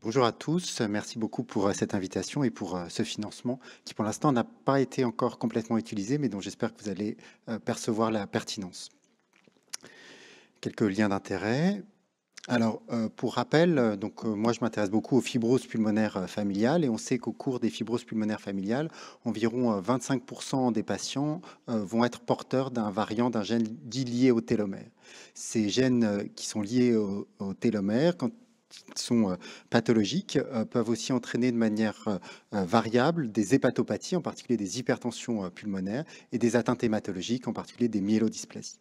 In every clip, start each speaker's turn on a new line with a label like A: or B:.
A: Bonjour à tous, merci beaucoup pour cette invitation et pour ce financement qui pour l'instant n'a pas été encore complètement utilisé, mais dont j'espère que vous allez percevoir la pertinence. Quelques liens d'intérêt. Alors, pour rappel, moi je m'intéresse beaucoup aux fibroses pulmonaires familiales et on sait qu'au cours des fibroses pulmonaires familiales, environ 25% des patients vont être porteurs d'un variant d'un gène dit lié au télomère. Ces gènes qui sont liés au télomère, quand ils sont pathologiques, peuvent aussi entraîner de manière variable des hépatopathies, en particulier des hypertensions pulmonaires, et des atteintes hématologiques, en particulier des myélodysplasies.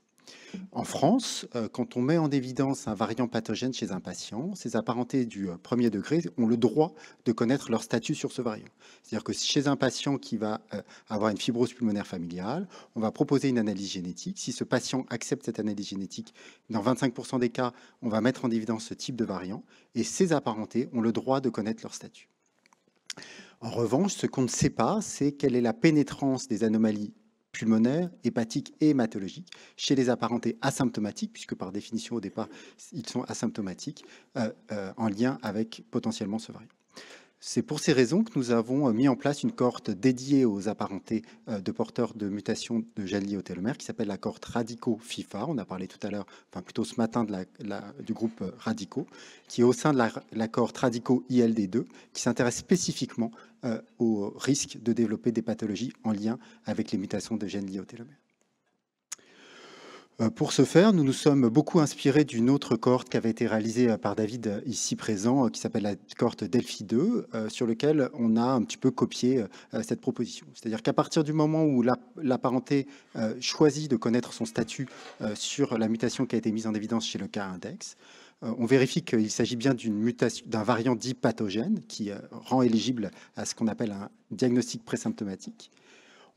A: En France, quand on met en évidence un variant pathogène chez un patient, ces apparentés du premier degré ont le droit de connaître leur statut sur ce variant. C'est-à-dire que chez un patient qui va avoir une fibrose pulmonaire familiale, on va proposer une analyse génétique. Si ce patient accepte cette analyse génétique, dans 25% des cas, on va mettre en évidence ce type de variant et ces apparentés ont le droit de connaître leur statut. En revanche, ce qu'on ne sait pas, c'est quelle est la pénétrance des anomalies pulmonaires, hépatiques et hématologiques chez les apparentés asymptomatiques, puisque par définition au départ, ils sont asymptomatiques, en lien avec potentiellement ce variant. C'est pour ces raisons que nous avons mis en place une cohorte dédiée aux apparentés de porteurs de mutations de gènes liés au télomère qui s'appelle la cohorte Radico-FIFA. On a parlé tout à l'heure, enfin plutôt ce matin, du groupe Radico, qui est au sein de la cohorte Radico-ILD2, qui s'intéresse spécifiquement au risque de développer des pathologies en lien avec les mutations de gènes liés au télomère. Pour ce faire, nous nous sommes beaucoup inspirés d'une autre cohorte qui avait été réalisée par David ici présent, qui s'appelle la cohorte Delphi 2, sur lequel on a un petit peu copié cette proposition. C'est-à-dire qu'à partir du moment où l'apparenté choisit de connaître son statut sur la mutation qui a été mise en évidence chez le cas index, on vérifie qu'il s'agit bien d'une mutation, d'un variant dit pathogène qui rend éligible à ce qu'on appelle un diagnostic présymptomatique.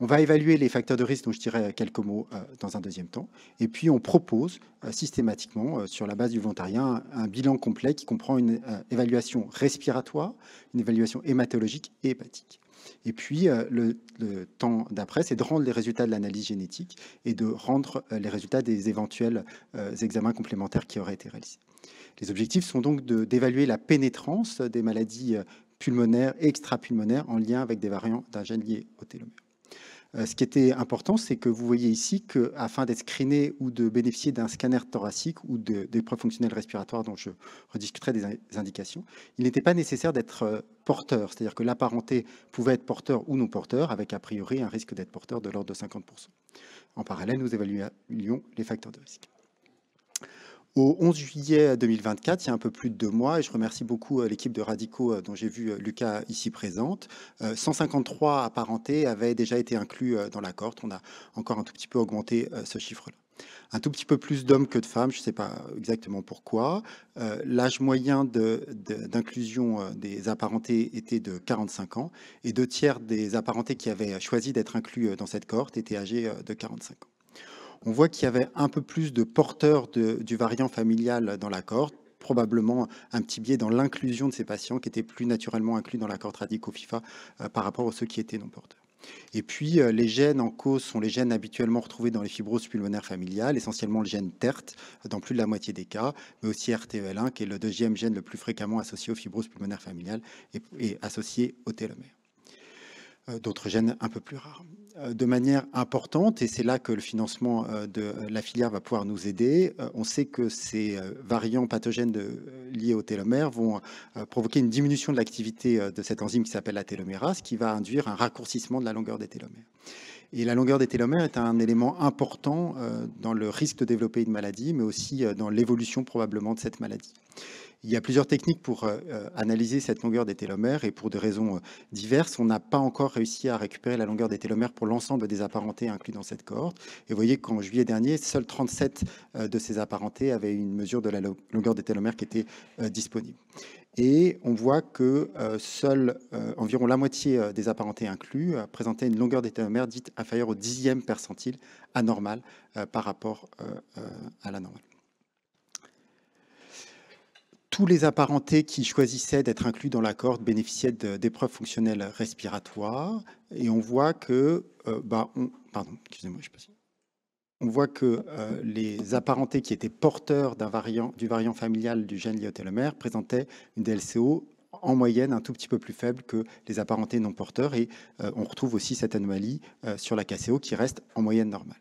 A: On va évaluer les facteurs de risque dont je dirai quelques mots dans un deuxième temps. Et puis, on propose systématiquement, sur la base du volontariat, un bilan complet qui comprend une évaluation respiratoire, une évaluation hématologique et hépatique. Et puis, le temps d'après, c'est de rendre les résultats de l'analyse génétique et de rendre les résultats des éventuels examens complémentaires qui auraient été réalisés. Les objectifs sont donc d'évaluer la pénétrance des maladies pulmonaires et extrapulmonaires en lien avec des variants d'un gène lié au télomère. Ce qui était important, c'est que vous voyez ici qu'afin d'être screené ou de bénéficier d'un scanner thoracique ou d'épreuves fonctionnelles respiratoires dont je rediscuterai des indications, il n'était pas nécessaire d'être porteur, c'est-à-dire que l'apparenté pouvait être porteur ou non porteur, avec a priori un risque d'être porteur de l'ordre de 50%. En parallèle, nous évaluions les facteurs de risque. Au 11 juillet 2024, il y a un peu plus de 2 mois, et je remercie beaucoup l'équipe de Radico dont j'ai vu Lucas ici présente, 153 apparentés avaient déjà été inclus dans la cohorte. On a encore un tout petit peu augmenté ce chiffre-là. Un tout petit peu plus d'hommes que de femmes, je ne sais pas exactement pourquoi. L'âge moyen d'inclusion des apparentés était de 45 ans, et 2 tiers des apparentés qui avaient choisi d'être inclus dans cette cohorte étaient âgés de 45 ans. On voit qu'il y avait un peu plus de porteurs du variant familial dans la cohorte, probablement un petit biais dans l'inclusion de ces patients qui étaient plus naturellement inclus dans la cohorte Radico-FIFA par rapport à ceux qui étaient non porteurs. Et puis, les gènes en cause sont les gènes habituellement retrouvés dans les fibroses pulmonaires familiales, essentiellement le gène TERT dans plus de la moitié des cas, mais aussi RTEL1 qui est le deuxième gène le plus fréquemment associé aux fibroses pulmonaires familiales et associé au télomère. D'autres gènes un peu plus rares. De manière importante, et c'est là que le financement de la filière va pouvoir nous aider, on sait que ces variants pathogènes liés au télomère vont provoquer une diminution de l'activité de cette enzyme qui s'appelle la télomérase, qui va induire un raccourcissement de la longueur des télomères. Et la longueur des télomères est un élément important dans le risque de développer une maladie, mais aussi dans l'évolution probablement de cette maladie. Il y a plusieurs techniques pour analyser cette longueur des télomères et pour des raisons diverses, on n'a pas encore réussi à récupérer la longueur des télomères pour l'ensemble des apparentés inclus dans cette cohorte. Et vous voyez qu'en juillet dernier, seuls 37 de ces apparentés avaient une mesure de la longueur des télomères qui était disponible. Et on voit que seule environ la moitié des apparentés inclus présentaient une longueur des télomères dite inférieure au 10e percentile anormal par rapport à la normale. Tous les apparentés qui choisissaient d'être inclus dans la cohorte bénéficiaient d'épreuves fonctionnelles respiratoires. Et on voit que, on voit que les apparentés qui étaient porteurs du variant familial du gène lié au télomère présentaient une DLCO en moyenne un tout petit peu plus faible que les apparentés non porteurs. Et on retrouve aussi cette anomalie sur la KCO qui reste en moyenne normale.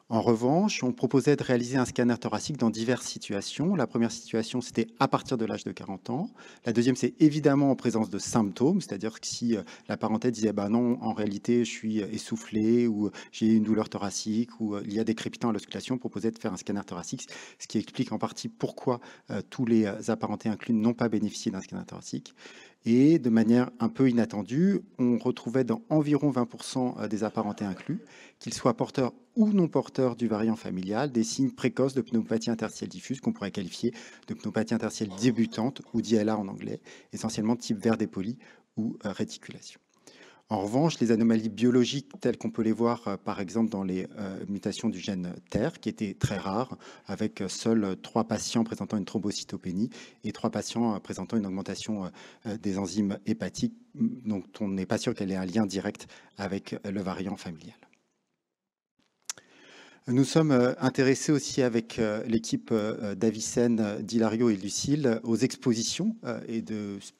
A: En revanche, on proposait de réaliser un scanner thoracique dans diverses situations. La première situation, c'était à partir de l'âge de 40 ans. La deuxième, c'est évidemment en présence de symptômes, c'est-à-dire que si la parenthèse disait bah non, en réalité, je suis essoufflé ou j'ai une douleur thoracique ou il y a des crépitants à l'auscultation, on proposait de faire un scanner thoracique, ce qui explique en partie pourquoi tous les apparentés inclus n'ont pas bénéficié d'un scanner thoracique. Et de manière un peu inattendue, on retrouvait dans environ 20% des apparentés inclus, qu'ils soient porteurs ou non porteurs du variant familial, des signes précoces de pneumopathie interstitielle diffuse qu'on pourrait qualifier de pneumopathie interstitielle débutante ou d'ILA en anglais, essentiellement de type verre dépoli ou réticulation. En revanche, les anomalies biologiques telles qu'on peut les voir par exemple dans les mutations du gène TER, qui étaient très rares, avec seuls 3 patients présentant une thrombocytopénie et 3 patients présentant une augmentation des enzymes hépatiques, donc on n'est pas sûr qu'elle ait un lien direct avec le variant familial. Nous sommes intéressés aussi avec l'équipe d'Avicenne, d'Hilario et Lucille aux expositions et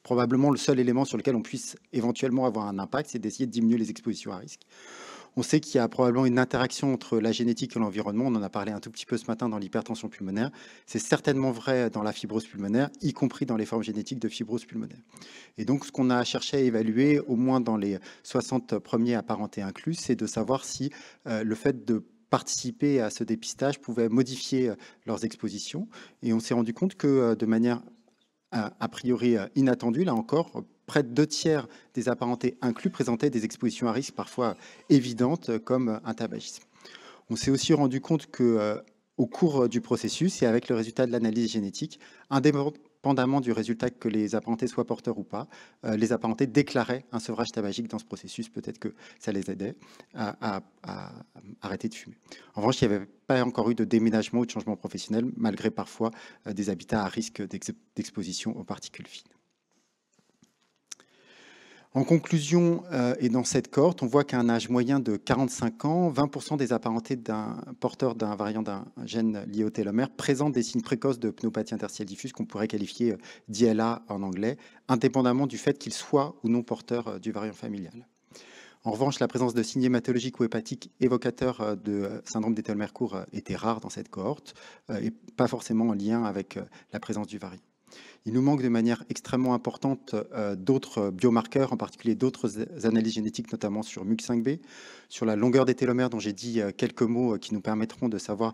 A: probablement le seul élément sur lequel on puisse éventuellement avoir un impact, c'est d'essayer de diminuer les expositions à risque. On sait qu'il y a probablement une interaction entre la génétique et l'environnement. On en a parlé un tout petit peu ce matin dans l'hypertension pulmonaire. C'est certainement vrai dans la fibrose pulmonaire, y compris dans les formes génétiques de fibrose pulmonaire. Et donc, ce qu'on a cherché à évaluer, au moins dans les 60 premiers apparentés inclus, c'est de savoir si le fait de participer à ce dépistage pouvait modifier leurs expositions. Et on s'est rendu compte que de manière a priori inattendue, là encore, près de 2/3 des apparentés inclus présentaient des expositions à risque parfois évidentes comme un tabagisme. On s'est aussi rendu compte que au cours du processus et avec le résultat de l'analyse génétique, indépendamment du résultat que les apparentés soient porteurs ou pas, les apparentés déclaraient un sevrage tabagique dans ce processus. Peut-être que ça les aidait à arrêter de fumer. En revanche, il n'y avait pas encore eu de déménagement ou de changement professionnel, malgré parfois des habitats à risque d'exposition aux particules fines. En conclusion, et dans cette cohorte, on voit qu'à un âge moyen de 45 ans, 20% des apparentés porteurs d'un variant d'un gène lié au télomère présentent des signes précoces de pneumopathie interstitielle diffuse qu'on pourrait qualifier d'ILA en anglais, indépendamment du fait qu'ils soient ou non porteurs du variant familial. En revanche, la présence de signes hématologiques ou hépatiques évocateurs de syndrome des télomères courts était rare dans cette cohorte et pas forcément en lien avec la présence du variant. Il nous manque de manière extrêmement importante d'autres biomarqueurs, en particulier d'autres analyses génétiques, notamment sur MUC5B, sur la longueur des télomères, dont j'ai dit quelques mots qui nous permettront de savoir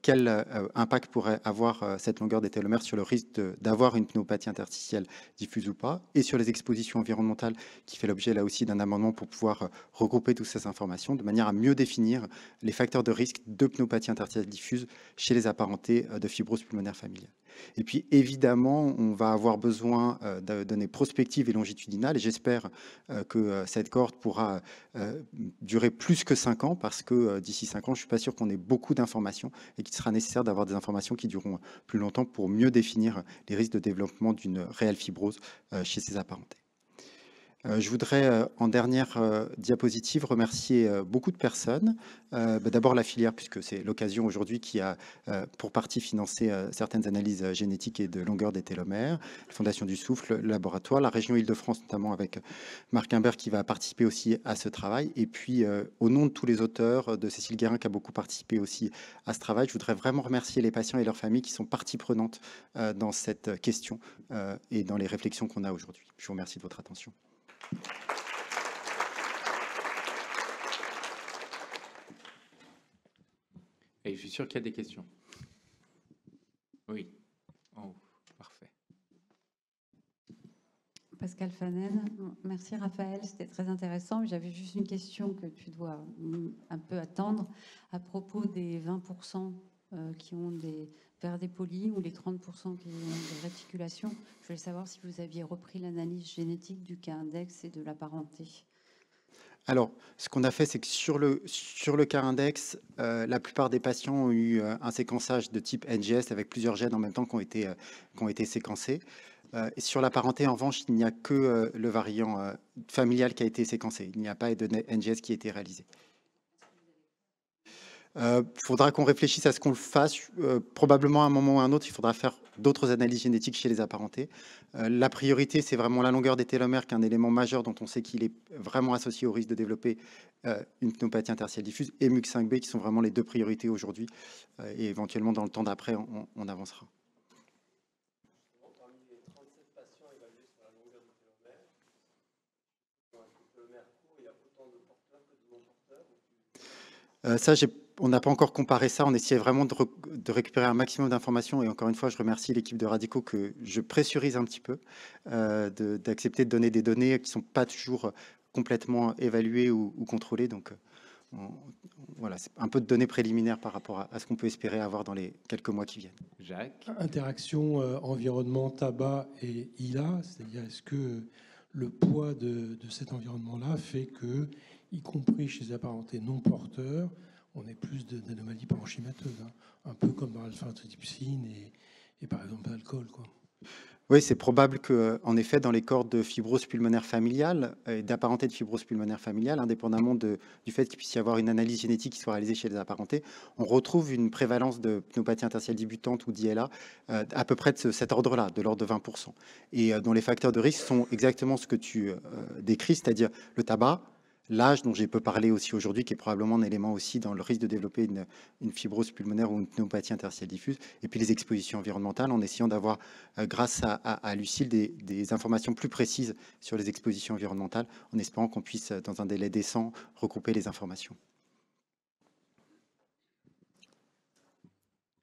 A: quel impact pourrait avoir cette longueur des télomères sur le risque d'avoir une pneumopathie interstitielle diffuse ou pas, et sur les expositions environnementales, qui fait l'objet là aussi d'un amendement pour pouvoir regrouper toutes ces informations, de manière à mieux définir les facteurs de risque de pneumopathie interstitielle diffuse chez les apparentés de fibrose pulmonaire familiale. Et puis évidemment, on va avoir besoin de données prospectives et longitudinales, et j'espère que cette cohorte pourra durer plus que 5 ans, parce que d'ici 5 ans, je ne suis pas sûr qu'on ait beaucoup d'informations et qu'il sera nécessaire d'avoir des informations qui dureront plus longtemps pour mieux définir les risques de développement d'une réelle fibrose chez ces apparentés. Je voudrais, en dernière diapositive, remercier beaucoup de personnes. D'abord la filière, puisque c'est l'occasion aujourd'hui qui a pour partie financé certaines analyses génétiques et de longueur des télomères, la Fondation du Souffle, le laboratoire, la région Île-de-France, notamment avec Marc Imbert qui va participer aussi à ce travail. Et puis, au nom de tous les auteurs, de Cécile Guérin qui a beaucoup participé aussi à ce travail, je voudrais vraiment remercier les patients et leurs familles qui sont partie prenante dans cette question et dans les réflexions qu'on a aujourd'hui. Je vous remercie de votre attention.
B: Et je suis sûr qu'il y a des questions. Oui. Oh, parfait.
C: Pascal Fanen, merci Raphaël, c'était très intéressant. J'avais juste une question que tu dois un peu attendre à propos des 20% qui ont des verres dépolis ou les 30% qui ont des réticulations. Je voulais savoir si vous aviez repris l'analyse génétique du cas index et de la parenté.
A: Alors, ce qu'on a fait, c'est que sur le cas index, la plupart des patients ont eu un séquençage de type NGS avec plusieurs gènes en même temps qui ont été séquencés. Et sur la parenté, en revanche, il n'y a que le variant familial qui a été séquencé. Il n'y a pas de NGS qui a été réalisé. Faudra qu'on réfléchisse à ce qu'on le fasse. Probablement à un moment ou à un autre, il faudra faire d'autres analyses génétiques chez les apparentés. La priorité, c'est vraiment la longueur des télomères, qui est un élément majeur dont on sait qu'il est vraiment associé au risque de développer une pneumopathie interstitielle diffuse, et MUC5B, qui sont vraiment les deux priorités aujourd'hui. Et éventuellement, dans le temps d'après, on avancera. Ça, on n'a pas encore comparé ça. On essayait vraiment de récupérer un maximum d'informations. Et encore une fois, je remercie l'équipe de Radico que je pressurise un petit peu d'accepter de donner des données qui ne sont pas toujours complètement évaluées ou contrôlées. Donc, voilà, c'est un peu de données préliminaires par rapport à ce qu'on peut espérer avoir dans les quelques mois qui viennent.
B: Jacques?
D: Interaction environnement, tabac et ILA, c'est-à-dire est-ce que le poids de cet environnement-là fait que, y compris chez les apparentés non porteurs, on ait plus d'anomalies parenchymateuses, hein, un peu comme dans l'alpha-trypsine et par exemple l'alcool, quoi.
A: Oui, c'est probable qu'en effet, dans les corps de fibrose pulmonaire familiale et d'apparentés de fibrose pulmonaire familiale, indépendamment du fait qu'il puisse y avoir une analyse génétique qui soit réalisée chez les apparentés, on retrouve une prévalence de pneumopathie interstitielle débutante ou d'ILA à peu près de cet ordre-là, de l'ordre de 20%. Et dont les facteurs de risque sont exactement ce que tu décris, c'est-à-dire le tabac, l'âge dont j'ai peu parlé aussi aujourd'hui, qui est probablement un élément aussi dans le risque de développer une fibrose pulmonaire ou une pneumopathie interstitielle diffuse, et puis les expositions environnementales, en essayant d'avoir, grâce à Lucille, des informations plus précises sur les expositions environnementales, en espérant qu'on puisse, dans un délai décent, regrouper les informations.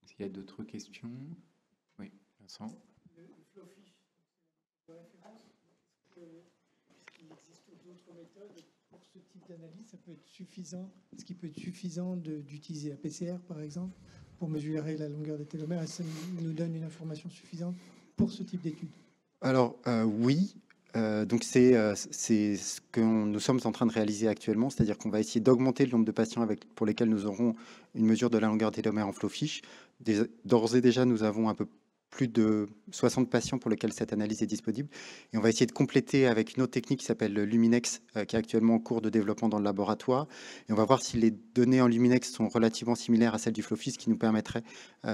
B: Est-ce qu'il y a d'autres questions? Oui, Vincent.
E: Le FlowFish, de référence, est-ce qu'il existe d'autres méthodes pour ce type d'analyse? Ça peut être suffisant. Est-ce qu'il peut être suffisant d'utiliser la PCR, par exemple, pour mesurer la longueur des télomères? Est-ce que ça nous donne une information suffisante pour ce type d'étude?
A: Alors, oui. Donc, c'est ce que nous sommes en train de réaliser actuellement, c'est-à-dire qu'on va essayer d'augmenter le nombre de patients pour lesquels nous aurons une mesure de la longueur des télomères en FlowFish. D'ores et déjà, nous avons un peu plus de 60 patients pour lesquels cette analyse est disponible. Et on va essayer de compléter avec une autre technique qui s'appelle le Luminex, qui est actuellement en cours de développement dans le laboratoire. Et on va voir si les données en Luminex sont relativement similaires à celles du FlowFish, ce qui nous permettrait,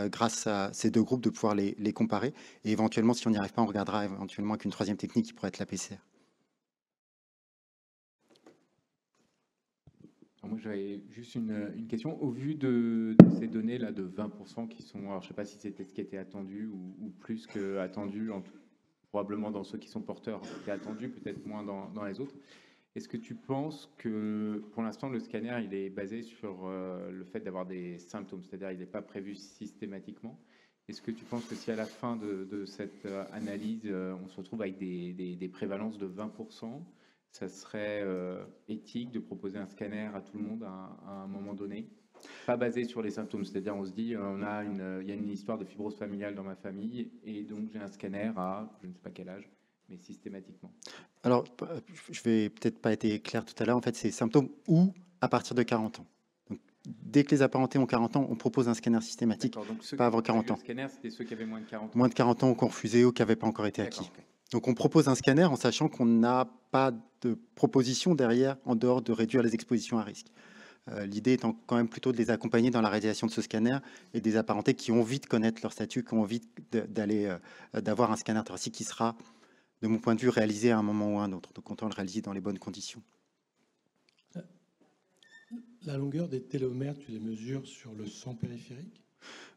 A: grâce à ces deux groupes, de pouvoir les comparer. Et éventuellement, si on n'y arrive pas, on regardera éventuellement avec une troisième technique qui pourrait être la PCR.
B: Alors moi, j'avais juste une question. Au vu de ces données-là de 20% qui sont, alors je ne sais pas si c'était ce qui était attendu ou plus que attendu, probablement dans ceux qui sont porteurs, qui est attendu, peut-être moins dans les autres. Est-ce que tu penses que, pour l'instant, le scanner, il est basé sur le fait d'avoir des symptômes, c'est-à-dire il n'est pas prévu systématiquement? Est-ce que tu penses que si à la fin de cette analyse, on se retrouve avec des prévalences de 20%, ça serait éthique de proposer un scanner à tout le monde à un moment donné, pas basé sur les symptômes, c'est-à-dire on se dit il y a une histoire de fibrose familiale dans ma famille et donc j'ai un scanner à je ne sais pas quel âge, mais systématiquement.
A: Alors, je vais peut-être pas été clair tout à l'heure. En fait, c'est symptômes ou à partir de 40 ans. Donc, dès que les apparentés ont 40 ans, on propose un scanner systématique,
B: Donc ceux
A: pas
B: qui
A: avant
B: ont pas
A: 40
B: eu
A: ans.
B: le scanner, c'était ceux qui avaient moins de 40 ans.
A: Moins de 40 ans ou qui ont refusé ou qui n'avaient pas encore été
B: D'accord,
A: acquis.
B: ok.
A: Donc, on propose un scanner en sachant qu'on n'a pas de proposition derrière, en dehors de réduire les expositions à risque. L'idée étant quand même plutôt de les accompagner dans la réalisation de ce scanner et des apparentés qui ont envie de connaître leur statut, qui ont envie d'avoir un scanner thoracique qui sera, de mon point de vue, réalisé à un moment ou à un autre. Donc, autant le réaliser dans les bonnes conditions.
D: La longueur des télomères, tu les mesures sur le sang périphérique?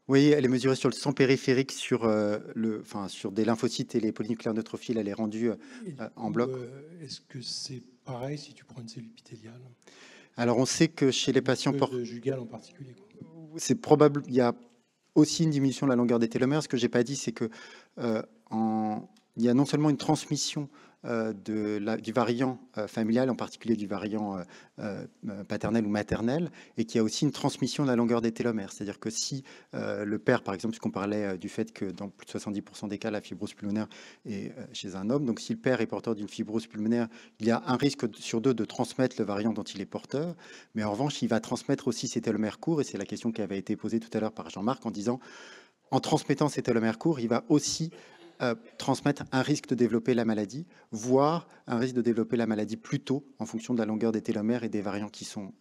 A: Oui, elle est mesurée sur le sang périphérique, sur des lymphocytes et les polynucléaires neutrophiles. Elle est rendue en bloc.
D: Est-ce que c'est pareil si tu prends une cellule épithéliale?
A: Alors, on sait que chez les patients
D: porteurs, jugales en particulier, quoi.
A: C'est probable. Il y a aussi une diminution de la longueur des télomères. Ce que j'ai pas dit, c'est que il y a non seulement une transmission du variant familial, en particulier du variant paternel ou maternel, et qu'il y a aussi une transmission de la longueur des télomères. C'est-à-dire que si le père, par exemple, puisqu'on parlait du fait que dans plus de 70% des cas, la fibrose pulmonaire est chez un homme, donc si le père est porteur d'une fibrose pulmonaire, il y a un risque sur 2 de transmettre le variant dont il est porteur, mais en revanche, il va transmettre aussi ses télomères courts, et c'est la question qui avait été posée tout à l'heure par Jean-Marc en disant, en transmettant ses télomères courts, il va aussi transmettre un risque de développer la maladie, voire un risque de développer la maladie plus tôt en fonction de la longueur des télomères et des variants qui sont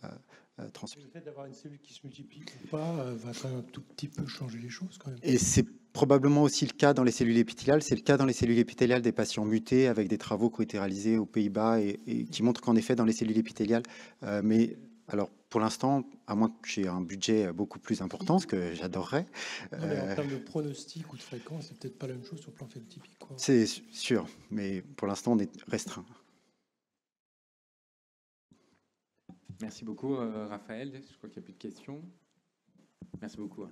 A: transmis.
D: Le fait d'avoir une cellule qui se multiplie ou pas va quand même un tout petit peu changer les choses quand même.
A: Et c'est probablement aussi le cas dans les cellules épithéliales. C'est le cas dans les cellules épithéliales des patients mutés, avec des travaux qui ont été réalisés aux Pays-Bas et qui montrent qu'en effet, dans les cellules épithéliales, mais alors pour l'instant, à moins que j'ai un budget beaucoup plus important, ce que j'adorerais.
D: Non, mais en termes de pronostic ou de fréquence, c'est peut-être pas la même chose sur le plan phénotypique, quoi.
A: C'est sûr, mais pour l'instant, on est restreint.
B: Merci beaucoup, Raphaël. Je crois qu'il n'y a plus de questions. Merci beaucoup.